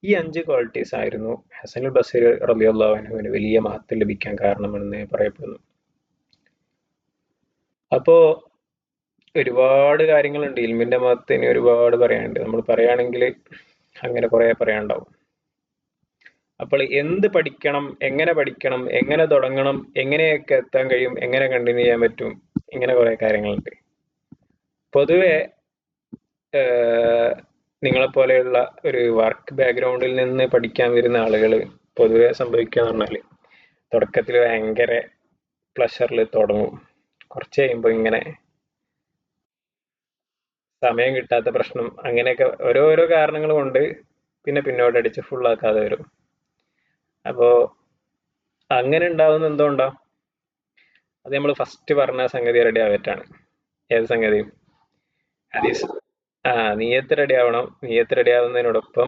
ഈ 5 ക്വാളിറ്റീസ് ആയിരുന്നു ഹസനുൽ ബസരി റളിയല്ലാഹു അൻഹുവിന് വലിയ മഹത്വം ലഭിക്കാൻ കാരണമെന്ന് പറയപ്പെടുന്നു. അപ്പോ ഒരുപാട് കാര്യങ്ങളുണ്ട് ഇൽമിന്റെ മഹത്വത്തിന്, ഒരുപാട് പറയാനുണ്ട്. നമ്മൾ പറയുകയാണെങ്കിൽ അങ്ങനെ കുറെ പറയാനുണ്ടാവും. അപ്പോൾ എന്ത് പഠിക്കണം, എങ്ങനെ തുടങ്ങണം, എങ്ങനെയൊക്കെ എത്താൻ കഴിയും, എങ്ങനെ കണ്ടിന്യൂ ചെയ്യാൻ പറ്റും, ഇങ്ങനെ കുറെ കാര്യങ്ങളുണ്ട്. പൊതുവെ നിങ്ങളെപ്പോലെയുള്ള ഒരു വർക്ക് ബാക്ക്ഗ്രൗണ്ടിൽ നിന്ന് പഠിക്കാൻ വരുന്ന ആളുകൾ പൊതുവെ സംഭവിക്കുക എന്ന് പറഞ്ഞാൽ തുടക്കത്തിൽ ഭയങ്കര പ്ലഷറിൽ തുടങ്ങും. കുറച്ച് കഴിയുമ്പോൾ ഇങ്ങനെ സമയം കിട്ടാത്ത പ്രശ്നം, അങ്ങനെയൊക്കെ ഓരോരോ കാരണങ്ങൾ കൊണ്ട് പിന്നെ പിന്നോട്ടടിച്ച് ഫുള്ളാക്കാതെ വരും. അപ്പോ അങ്ങനെ ഉണ്ടാവുന്ന എന്തുകൊണ്ടാ? അത് നമ്മൾ ഫസ്റ്റ് പറഞ്ഞ സംഗതി റെഡി ആവറ്റാണ്. ഏത് സംഗതി? ഹദീസ്. നീയത്ത് റെഡി ആവണം. നീയത്ത് റെഡി ആവുന്നതിനോടൊപ്പം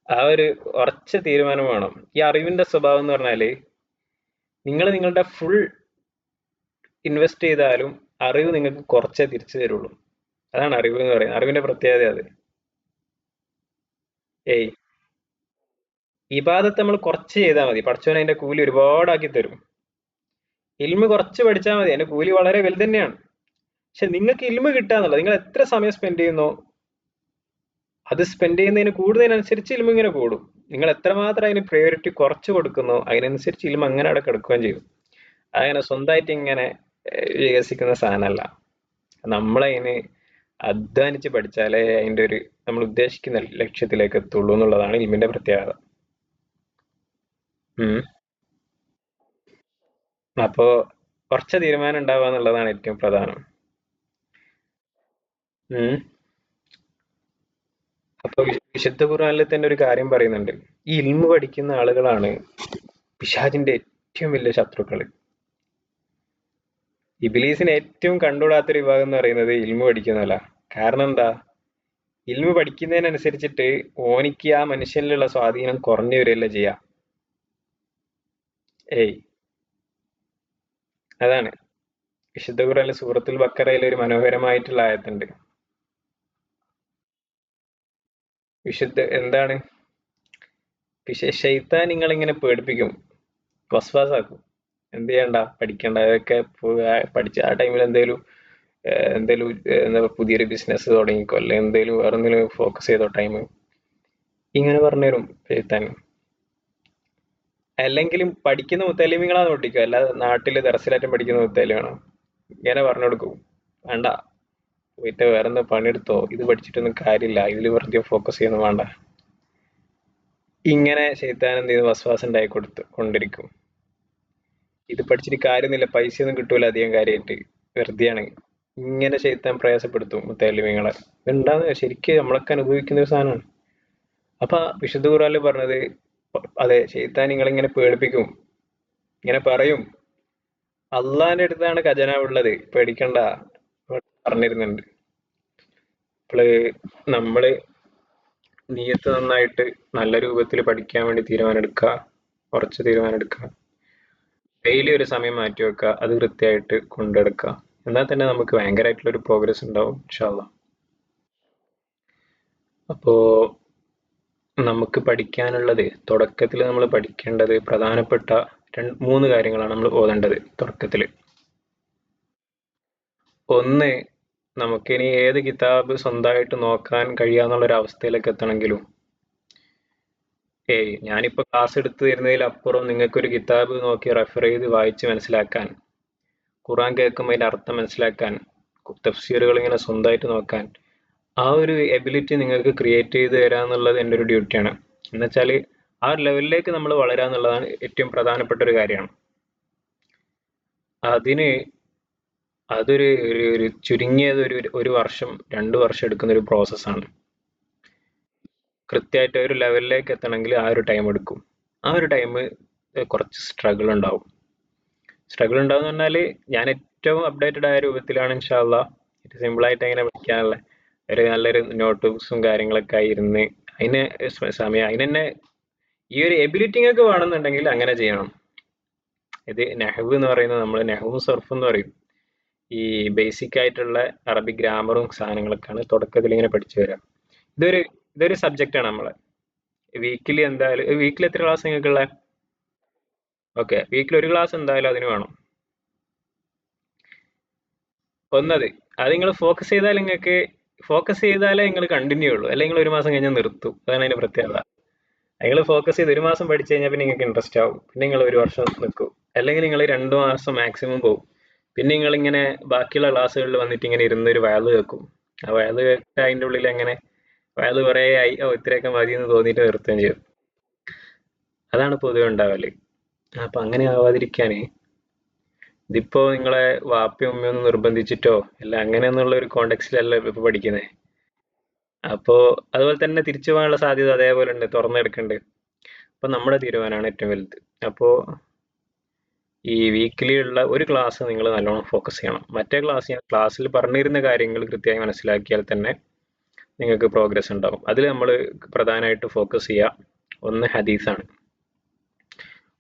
ആ ഒരു ഉറച്ച തീരുമാനം വേണം. ഈ അറിവിന്റെ സ്വഭാവം എന്ന് പറഞ്ഞാല് നിങ്ങൾ നിങ്ങളുടെ ഫുൾ ഇൻവെസ്റ്റ് ചെയ്താലും അറിവ് നിങ്ങൾക്ക് കുറച്ചേ തിരിച്ചു തരുള്ളൂ. അതാണ് അറിവ് എന്ന് പറയുന്നത്. അറിവിന്റെ പ്രത്യേകത അത്. ഏയ് ഇബാദത്ത് നമ്മൾ കുറച്ച് ചെയ്താൽ മതി, പടച്ചോൻ അതിന്റെ കൂലി ഒരുപാടാക്കി തരും. ഇൽമ് കുറച്ച് പഠിച്ചാൽ മതി, അതിന്റെ കൂലി വളരെ വലുത് തന്നെയാണ്. പക്ഷെ നിങ്ങൾക്ക് ഇൽമ് കിട്ടാന്നുള്ളത്, നിങ്ങൾ എത്ര സമയം സ്പെൻഡ് ചെയ്യുന്നോ അത് സ്പെൻഡ് ചെയ്യുന്നതിന് കൂടുന്നതിനനുസരിച്ച് ഇൽമ ഇങ്ങനെ കൂടും. നിങ്ങൾ എത്രമാത്രം അതിന് പ്രയോറിറ്റി കുറച്ച് കൊടുക്കുന്നോ അതിനനുസരിച്ച് ഇൽമ അങ്ങനെ അവിടെ കിടക്കുകയും ചെയ്യും. അങ്ങനെ സ്വന്തമായിട്ട് ഇങ്ങനെ വികസിക്കുന്ന സാധനമല്ല. നമ്മളതിന് അധ്വാനിച്ച് പഠിച്ചാലേ അതിന്റെ ഒരു നമ്മൾ ഉദ്ദേശിക്കുന്ന ലക്ഷ്യത്തിലേക്ക് എത്തുള്ളൂ എന്നുള്ളതാണ് ഇൽമിന്റെ പ്രത്യേകത. അപ്പോ കുറച്ച് തീരുമാനം ഉണ്ടാവുക എന്നുള്ളതാണ് ഏറ്റവും പ്രധാനം. അപ്പൊ വിശുദ്ധ ഖുർആനിൽ തന്നെ ഒരു കാര്യം പറയുന്നുണ്ട്, ഈ ഇൽമു പഠിക്കുന്ന ആളുകളാണ് പിശാചിന്റെ ഏറ്റവും വലിയ ശത്രുക്കള്. ഇബ്ലീസിന് ഏറ്റവും കണ്ടുകൂടാത്തൊരു വിഭാഗം എന്ന് പറയുന്നത് ഇൽമു പഠിക്കുന്നതല്ല. കാരണം എന്താ? ഇൽമ് പഠിക്കുന്നതിനനുസരിച്ചിട്ട് ഓനിക്ക് ആ മനുഷ്യനിലുള്ള സ്വാധീനം കുറഞ്ഞു വരികയല്ല ചെയ്യാ. ഏയ്, അതാണ് വിശുദ്ധ ഖുർആനിലെ സൂറത്തുൽ ബക്കറയിൽ ഒരു മനോഹരമായിട്ടുള്ള ആയത്തുണ്ട്. എന്താണ്, ശൈത്താൻ നിങ്ങളിങ്ങനെ പേടിപ്പിക്കും, വസ്വാസാക്കും. എന്ത് ചെയ്യണ്ട, പഠിക്കണ്ട, അതൊക്കെ പഠിച്ച ആ ടൈമിൽ എന്തേലും എന്താ പുതിയൊരു ബിസിനസ് തുടങ്ങിക്കോ, അല്ലെ എന്തേലും വേറെ എന്തെങ്കിലും ഫോക്കസ് ചെയ്തോ ടൈം, ഇങ്ങനെ പറഞ്ഞുതരും ശൈത്താൻ. അല്ലെങ്കിലും പഠിക്കുന്ന മുത്തലിമിങ്ങളാന്ന് നോട്ടിക്കോ, അല്ലാതെ നാട്ടില് ദർസിലാറ്റം പഠിക്കുന്ന മുത്തലിമാണോ ഇങ്ങനെ പറഞ്ഞു കൊടുക്കും. വേണ്ട, പോയിട്ട് വേറെന്താ പണിയെടുത്തോ, ഇത് പഠിച്ചിട്ടൊന്നും കാര്യമില്ല, ഇതിൽ വെറുതെ ഫോക്കസ് ചെയ്യുന്നു വേണ്ട. ഇങ്ങനെ ശൈത്താൻ എന്ത് ചെയ്ത് വസ്വാസം ഉണ്ടായി കൊണ്ടിരിക്കും. ഇത് പഠിച്ചിട്ട് കാര്യമൊന്നുമില്ല, പൈസ ഒന്നും കിട്ടൂല അധികം കാര്യമായിട്ട്, വെറുതെയാണ്. ഇങ്ങനെ ശൈത്താൻ പ്രയാസപ്പെടുത്തും മുത്തലിമിങ്ങളെ. ഉണ്ടാകുന്ന ശരിക്കും നമ്മളൊക്കെ അനുഭവിക്കുന്ന ഒരു സാധനമാണ്. അപ്പൊ വിശുദ്ധ ഖുർആനിൽ പറഞ്ഞത്, അതെ, ശൈത്താൻ നിങ്ങളിങ്ങനെ പേടിപ്പിക്കും, ഇങ്ങനെ പറയും, അള്ളാന്റെ അടുത്താണ് ഖജനാവ് ഉള്ളത്, പേടിക്കണ്ട പറഞ്ഞിരുന്നുണ്ട്. അപ്പോള് നമ്മള് നിയത്ത് നന്നായിട്ട് നല്ല രൂപത്തിൽ പഠിക്കാൻ വേണ്ടി കുറച്ച് തീരുമാനം എടുക്കുക, ഡെയിലി ഒരു സമയം മാറ്റി വെക്കുക, അത് കൃത്യമായിട്ട് കൊണ്ടെടുക്കുക. എന്നാൽ തന്നെ നമുക്ക് ഭയങ്കരമായിട്ടുള്ള ഒരു പ്രോഗ്രസ് ഉണ്ടാവും ഇൻഷാ അള്ളാ. അപ്പോ നമുക്ക് പഠിക്കാനുള്ളത്, തുടക്കത്തിൽ നമ്മൾ പഠിക്കേണ്ടത് പ്രധാനപ്പെട്ട 3 കാര്യങ്ങളാണ് നമ്മൾ ഓതേണ്ടത് തുടക്കത്തിൽ. ഒന്ന്, നമുക്കിനി ഏത് കിതാബ് സ്വന്തമായിട്ട് നോക്കാൻ കഴിയാന്നുള്ളൊരു അവസ്ഥയിലേക്ക് എത്തണമെങ്കിലും, ഞാനിപ്പോ ക്ലാസ് എടുത്തു തരുന്നതിലപ്പുറം നിങ്ങൾക്കൊരു കിതാബ് നോക്കി റെഫർ ചെയ്ത് വായിച്ച് മനസ്സിലാക്കാൻ, ഖുർആൻ കേൾക്കുമ്പോൾ അതിന്റെ അർത്ഥം മനസ്സിലാക്കാൻ, തഫ്സീറുകൾ ഇങ്ങനെ സ്വന്തമായിട്ട് നോക്കാൻ, ആ ഒരു എബിലിറ്റി നിങ്ങൾക്ക് ക്രിയേറ്റ് ചെയ്ത് തരാന്നുള്ളത് എൻ്റെ ഒരു ഡ്യൂട്ടിയാണ്. എന്നുവെച്ചാൽ ആ ഒരു ലെവലിലേക്ക് നമ്മൾ വളരാന്നുള്ളതാണ് ഏറ്റവും പ്രധാനപ്പെട്ട ഒരു കാര്യമാണ്. അതിന് അതൊരു ചുരുങ്ങിയത് ഒരു വർഷം 2 വർഷം എടുക്കുന്ന ഒരു പ്രോസസ്സാണ്. കൃത്യമായിട്ട് ഒരു ലെവലിലേക്ക് എത്തണമെങ്കിൽ ആ ഒരു ടൈം എടുക്കും. ആ ഒരു ടൈം കുറച്ച് സ്ട്രഗിൾ ഉണ്ടാവും. സ്ട്രഗിൾ ഉണ്ടാവും എന്ന് പറഞ്ഞാൽ, ഞാൻ ഏറ്റവും അപ്ഡേറ്റഡ് ആയ രൂപത്തിലാണ് ഇൻഷാ അള്ളാ സിമ്പിളായിട്ട് എങ്ങനെ പഠിക്കാനുള്ള ഒരു നല്ലൊരു നോട്ട് ബുക്സും കാര്യങ്ങളൊക്കെ ആയിരുന്ന് അതിന് സമയം, അതിനെന്നെ ഈ ഒരു എബിലിറ്റി ഒക്കെ വേണമെന്നുണ്ടെങ്കിൽ അങ്ങനെ ചെയ്യണം. ഇത് നെഹ്വ് എന്ന് പറയുന്നത്, നമ്മൾ നെഹ്വും സർഫും എന്ന് പറയും, ഈ ബേസിക് ആയിട്ടുള്ള അറബിക് ഗ്രാമറും സാധനങ്ങളൊക്കെയാണ് തുടക്കത്തിൽ ഇങ്ങനെ പഠിച്ചു വരിക. ഇതൊരു സബ്ജക്റ്റാണ് നമ്മളെ. വീക്കിലി എത്ര ക്ലാസ് നിങ്ങൾക്കുള്ള? ഓക്കെ, വീക്കിൽ ഒരു ക്ലാസ് എന്തായാലും അതിന് വേണം. അത് നിങ്ങൾ ഫോക്കസ് ചെയ്താലേ നിങ്ങൾ കണ്ടിന്യൂ ഉള്ളൂ, അല്ലെങ്കിൽ ഒരു മാസം കഴിഞ്ഞാൽ നിർത്തും. അതാണ് അതിന്റെ പ്രത്യേകത. നിങ്ങൾ ഫോക്കസ് ചെയ്ത് ഒരു മാസം പഠിച്ചു കഴിഞ്ഞാൽ പിന്നെ നിങ്ങൾക്ക് ഇൻട്രസ്റ്റ് ആവും, പിന്നെ നിങ്ങൾ ഒരു വർഷം നിൽക്കും, അല്ലെങ്കിൽ നിങ്ങൾ 2 മാസം മാക്സിമം പോകും. പിന്നെ നിങ്ങളിങ്ങനെ ബാക്കിയുള്ള ക്ലാസ്സുകളിൽ വന്നിട്ട് ഇങ്ങനെ ഇരുന്നൊരു വയല് കേൾക്കും. ആ വയല് കേട്ട് അതിൻ്റെ ഉള്ളിൽ എങ്ങനെ വയല് കുറേ ആയി, ഇത്രയൊക്കെ മതി എന്ന് തോന്നിയിട്ട് നിർത്തുകയും ചെയ്യും. അതാണ് പൊതുവെ ഉണ്ടാവല്. അപ്പൊ അങ്ങനെ ആവാതിരിക്കാന്, ഇതിപ്പോ നിങ്ങളെ വാപ്പയും ഉമ്മയൊന്നും നിർബന്ധിച്ചിട്ടോ അല്ല, അങ്ങനെയൊന്നുള്ള ഒരു കോണ്ടെക്സ്റ്റിലല്ല ഇപ്പൊ പഠിക്കുന്നത്. അപ്പോ അതുപോലെ തന്നെ തിരിച്ചു പോകാനുള്ള സാധ്യത അതേപോലെ ഉണ്ട്, തുറന്നെടുക്കുന്നുണ്ട്. അപ്പൊ നമ്മുടെ തീരുമാനമാണ് ഏറ്റവും വലുത്. അപ്പോ ഈ വീക്കിലി ഉള്ള ഒരു ക്ലാസ് നിങ്ങൾ നല്ലോണം ഫോക്കസ് ചെയ്യണം. മറ്റേ ക്ലാസ്സിൽ പറഞ്ഞിരുന്ന കാര്യങ്ങൾ കൃത്യമായി മനസ്സിലാക്കിയാൽ തന്നെ നിങ്ങൾക്ക് പ്രോഗ്രസ് ഉണ്ടാവും. അതിൽ നമ്മൾ പ്രധാനമായിട്ട് ഫോക്കസ് ചെയ്യുക, ഒന്ന് ഹദീസാണ്.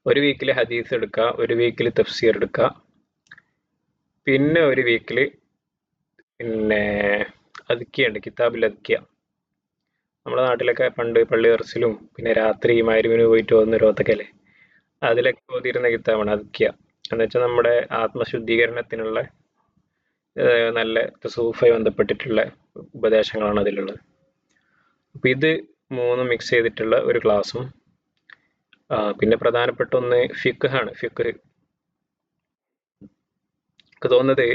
ഒരു വീക്കിൽ ഹദീസ് എടുക്കുക, ഒരു വീക്കിൽ തഫ്സീർ എടുക്കുക, പിന്നെ ഒരു വീക്കിൽ അദ്കിയുണ്ട്, കിതാബിൽ അദ്കിയ. നമ്മുടെ നാട്ടിലൊക്കെ പണ്ട് പള്ളി ദർസിലും പിന്നെ രാത്രി മഗ്‌രിബിന് പോയിട്ട് വന്ന് രോത്തക്കല്ലേ, അതിലൊക്കെ ഓതിയിരുന്ന കിതാബാണ് അദ്കിയ. എന്നുവെച്ചാൽ നമ്മുടെ ആത്മശുദ്ധീകരണത്തിനുള്ള നല്ല തസൂഫുമായി ബന്ധപ്പെട്ടിട്ടുള്ള ഉപദേശങ്ങളാണ് അതിലുള്ളത്. അപ്പൊ ഇത് 3 മിക്സ് ചെയ്തിട്ടുള്ള ഒരു ക്ലാസ്സും, പിന്നെ പ്രധാനപ്പെട്ട ഒന്ന് ഫിഖ് ആണ്. ഫിഖ് എനിക്ക് തോന്നുന്നത്,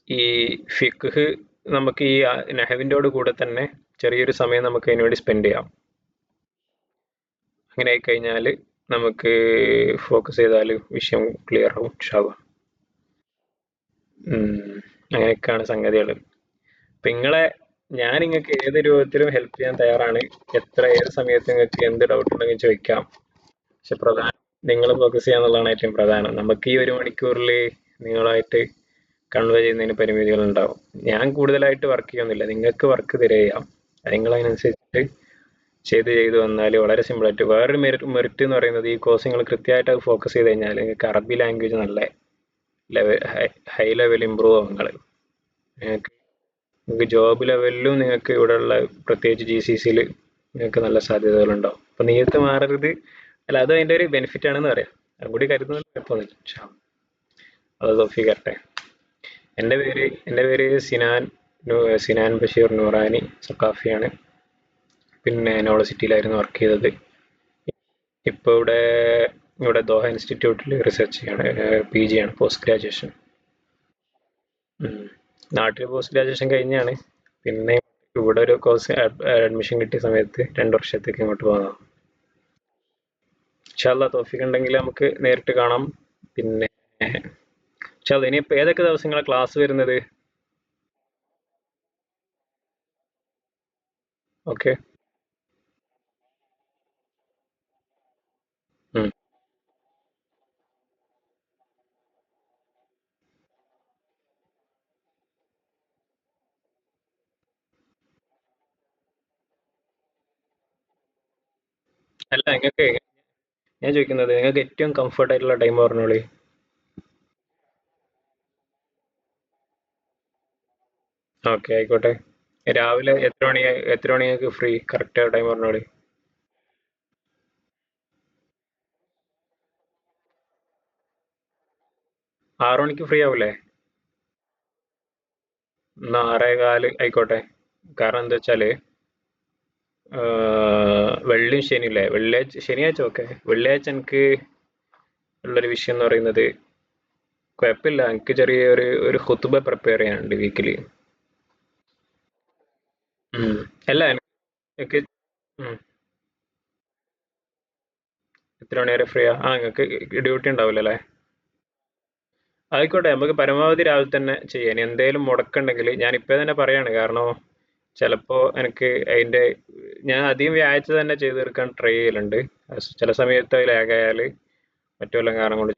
ഈ ഫിഖ് നമുക്ക് ഈ നഹവിൻ്റെയോട് കൂടെ തന്നെ ചെറിയൊരു സമയം നമുക്ക് അതിനു വേണ്ടി സ്പെൻഡ് ചെയ്യാം. അങ്ങനെ ആയിക്കഴിഞ്ഞാൽ നമുക്ക് ഫോക്കസ് ചെയ്താൽ വിഷയം ക്ലിയർ ആവും ഇൻഷാ അല്ലാഹ്. അങ്ങനെയൊക്കെയാണ് സംഗതികൾ. അപ്പൊ ഞാൻ നിങ്ങൾക്ക് ഏത് രൂപത്തിലും ഹെൽപ്പ് ചെയ്യാൻ തയ്യാറാണ്. ഏത് സമയത്ത് നിങ്ങൾക്ക് എന്ത് ഡൗട്ട് ഉണ്ടെങ്കിൽ ചോദിക്കാം. പക്ഷെ പ്രധാനം നിങ്ങൾ ഫോക്കസ് ചെയ്യാന്നുള്ളതാണ് ഏറ്റവും പ്രധാനം. നമുക്ക് ഈ 1 മണിക്കൂറിൽ നിങ്ങളായിട്ട് കൺവേ ചെയ്യുന്നതിന് പരിമിതികൾ ഉണ്ടാവും. ഞാൻ കൂടുതലായിട്ട് വർക്ക് ചെയ്യുന്നില്ല, നിങ്ങൾക്ക് വർക്ക് തരിക, നിങ്ങൾ അതിനനുസരിച്ചിട്ട് ചെയ്ത് വന്നാൽ വളരെ സിമ്പിളായിട്ട്. വേറൊരു മെറിറ്റ് എന്ന് പറയുന്നത് ഈ കോഴ്സ് നിങ്ങൾ കൃത്യമായിട്ട് അത് ഫോക്കസ് ചെയ്ത് കഴിഞ്ഞാൽ നിങ്ങൾക്ക് അറബി ലാംഗ്വേജ് നല്ല ലെവൽ ഹൈ ലെവൽ ഇമ്പ്രൂവ് ആവും. നിങ്ങൾക്ക് ജോബ് ലെവലിലും നിങ്ങൾക്ക് ഇവിടെയുള്ള പ്രത്യേകിച്ച് GCC നിങ്ങൾക്ക് നല്ല സാധ്യതകളുണ്ടാവും. അപ്പം നീയത്ത് മാറരുത്. അല്ല, അത് അതിൻ്റെ ഒരു ബെനിഫിറ്റ് ആണെന്ന് പറയാം. അതും കൂടി കരുതുന്നത് കുഴപ്പമൊന്നുമില്ല. ഇൻഷാ അള്ളാ. അത് തോഫീഖട്ടെ. എൻ്റെ പേര് സിനാൻ ബഷീർ നൂറാനി സക്കാഫിയാണ്. പിന്നെ നോളജ് സിറ്റിയിലായിരുന്നു വർക്ക് ചെയ്തത്. ഇപ്പോൾ ഇവിടെ ദോഹ ഇൻസ്റ്റിറ്റ്യൂട്ടിൽ റിസർച്ച് ചെയ്യാണ്, PG ആണ്, പോസ്റ്റ് ഗ്രാജുവേഷൻ. നാട്ടിൽ പോസ്റ്റ് ഗ്രാജുവേഷൻ കഴിഞ്ഞാണ്. പിന്നെ ഇവിടെ ഒരു കോഴ്സ് അഡ്മിഷൻ കിട്ടിയ സമയത്ത് 2 വർഷത്തേക്ക് ഇങ്ങോട്ട് പോകാം. ഇൻഷാ അള്ളാ തോഫീക്ക് ഉണ്ടെങ്കിൽ നമുക്ക് നേരിട്ട് കാണാം. പിന്നെ ഇൻഷാ അള്ളാ ഇനിയിപ്പോൾ ഏതൊക്കെ ദിവസങ്ങളാണ് ക്ലാസ് വരുന്നത്? ഓക്കെ. അല്ല, ഞാൻ ചോദിക്കുന്നത് നിങ്ങൾക്ക് ഏറ്റവും കംഫർട്ട് ആയിട്ടുള്ള ടൈം പറഞ്ഞോളി. ഓക്കെ, ആയിക്കോട്ടെ. രാവിലെ എത്ര മണി നിങ്ങൾക്ക് ഫ്രീ? കറക്റ്റ് ടൈം പറഞ്ഞോളി. 6 മണിക്ക് ഫ്രീ ആവൂലേ? എന്നാ 6:15 ആയിക്കോട്ടെ. കാരണം എന്താ വെച്ചാല് വെള്ളിയും ശനിയില്ലേ, ശനിയാഴ്ച ഓക്കെ. വെള്ളിയാഴ്ച എനിക്ക് ഉള്ളൊരു വിഷയം എന്ന് പറയുന്നത്, കുഴപ്പമില്ല, എനിക്ക് ചെറിയ ഒരു ഖുത്ബ പ്രിപ്പയർ ചെയ്യാനുണ്ട് വീക്കിലി. അല്ല, എനിക്ക് എത്ര മണി വരെ ഫ്രീയാ? നിങ്ങൾക്ക് ഡ്യൂട്ടി ഉണ്ടാവില്ല അല്ലേ? ആയിക്കോട്ടെ, നമുക്ക് പരമാവധി രാവിലെ തന്നെ ചെയ്യാം. ഇനി എന്തേലും മുടക്കുണ്ടെങ്കിൽ ഞാൻ ഇപ്പം തന്നെ പറയാണ്. കാരണം ചിലപ്പോൾ എനിക്ക് ഞാൻ അധികം വ്യാഴാഴ്ച തന്നെ ചെയ്ത് തീർക്കാൻ ട്രൈ ചെയ്യലുണ്ട്. ചില സമയത്ത് അത് ലാഗ് ആയാൽ മറ്റു വല്ല കാരണം കൊണ്ട്.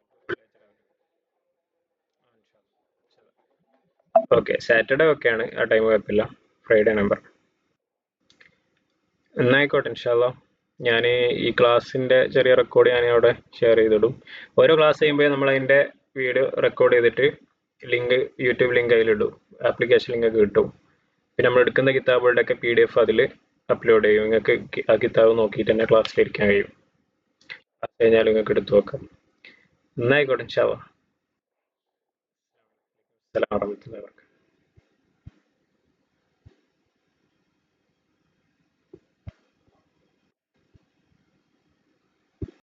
ഓക്കെ, സാറ്റർഡേ ഓക്കെയാണ്, ആ ടൈം കുഴപ്പമില്ല. Friday number. എന്നായിക്കോട്ടെ, ഇൻഷാല്ലാ. ഞാൻ ഈ ക്ലാസ്സിൻ്റെ ചെറിയ റെക്കോർഡ് ഞാൻ അവിടെ ഷെയർ ചെയ്തിടും. ഓരോ ക്ലാസ് ചെയ്യുമ്പോൾ നമ്മൾ അതിൻ്റെ വീഡിയോ റെക്കോർഡ് ചെയ്തിട്ട് യൂട്യൂബ് ലിങ്ക് അതിലിടും. ആപ്ലിക്കേഷൻ ലിങ്ക് ഒക്കെ കിട്ടും. പിന്നെ നമ്മൾ എടുക്കുന്ന കിതാബുകളുടെയൊക്കെ PDF അതിൽ അപ്ലോഡ് ചെയ്യും. നിങ്ങൾക്ക് ആ കിതാബ് നോക്കിയിട്ട് തന്നെ ക്ലാസ്സിലിരിക്കാൻ കഴിയും. അത് കഴിഞ്ഞാൽ നിങ്ങൾക്ക് എടുത്തു നോക്കാം. എന്നായിക്കോട്ടെ, ഇൻഷാ അല്ലാ. അസ്സലാമു അലൈക്കും വറഹ്മത്തുള്ളാഹി വബറകാതുഹു.